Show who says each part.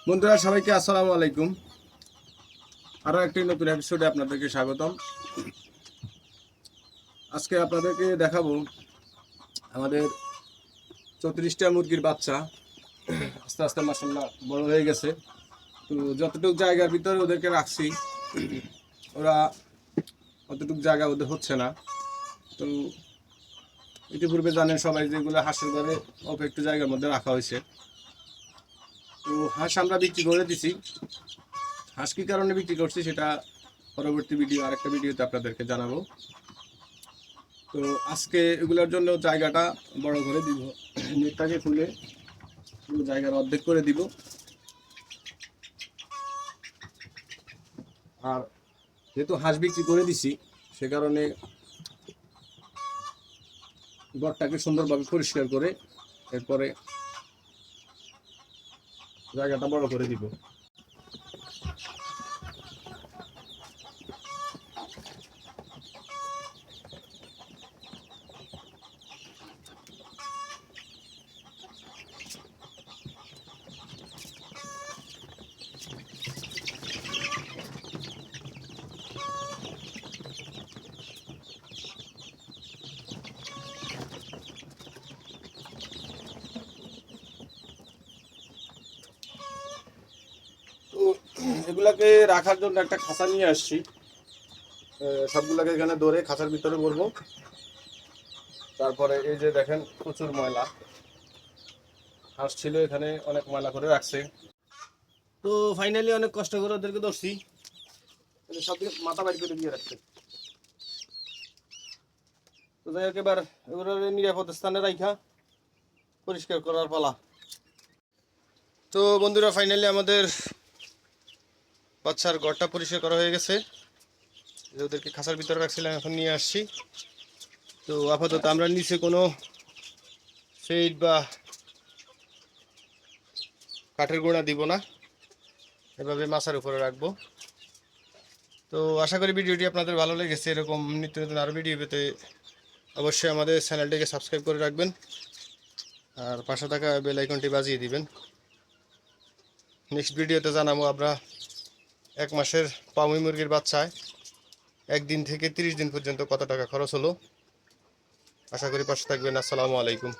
Speaker 1: বন্ধুরা সবাইকে আসসালামু আলাইকুম। আরও একটি নতুন এপিসোডে আপনাদেরকে স্বাগতম। আজকে আপনাদেরকে দেখাবো আমাদের 34টা মুরগির বাচ্চা আস্তে আস্তে মাশাআল্লাহ বড় হয়ে গেছে। তো যতটুকু জায়গার ভিতরে ওদেরকে রাখছি ওরা অতটুকু জায়গা ওদের হচ্ছে না। তো ইতিপূর্বে জানেন সবাই যেগুলো হাঁসের ঘরে অল্প একটু জায়গার মধ্যে রাখা হয়েছে। তো হাঁস আমরা বিক্রি করে দিছি। হাঁস কী কারণে বিক্রি করছি সেটা পরবর্তী আরেকটা ভিডিওতে আপনাদেরকে জানাবো। তো আজকে এগুলোর জন্য জায়গাটা বড় করে দিব, নেটটাকে খুলে পুরো জায়গার অর্ধেক করে দিব। আর যেহেতু হাঁস বিক্রি করে দিছি সে কারণে ঘরটাকে সুন্দরভাবে পরিষ্কার করে এরপরে জায়গাটা বড় করে দিব। তো এগুলাকে রাখার জন্য একটা খাঁচা নিয়ে আসছি। সবগুলোকে এখানে ধরে খাঁচার ভিতরে বলবো। তারপরে এই যে দেখেন প্রচুর ময়লা, হাঁস ছিল এখানে অনেক ময়লা করে রাখছে। তো ফাইনালি অনেক কষ্ট করে ওদেরকে ধরছি, সব দিকে মাথা বাড়ি করে দিয়ে রাখছে। তো যাই হোক এবার নিরাপদ স্থানে রাখা পরিষ্কার করার পালা। তো বন্ধুরা ফাইনালি আমাদের বাচ্চার ঘরটা পরিষ্কার করা হয়ে গেছে। ওদেরকে খাঁচার ভিতরে রাখছিলাম, এখন নিয়ে আসছি। তো আপাতত আমরা নিচে কোনো শেড বা কাঠের গুঁড়া দিব না, এভাবে মাছার উপরে রাখবো। তো আশা করি ভিডিওটি আপনাদের ভালো লেগেছে। এরকম নিত্য নতুন আরও ভিডিও পেতে অবশ্যই আমাদের চ্যানেলটিকে সাবস্ক্রাইব করে রাখবেন আর পাশে থাকা বেল আইকনটি বাজিয়ে দিবেন। নেক্সট ভিডিওতে জানাবো আমরা 1 মাসের পাউমি মুরগির বাচ্চায় 1 দিন থেকে 30 দিন পর্যন্ত কত টাকা খরচ হলো। আশা করি পাশে থাকবেন। আসসালামু আলাইকুম।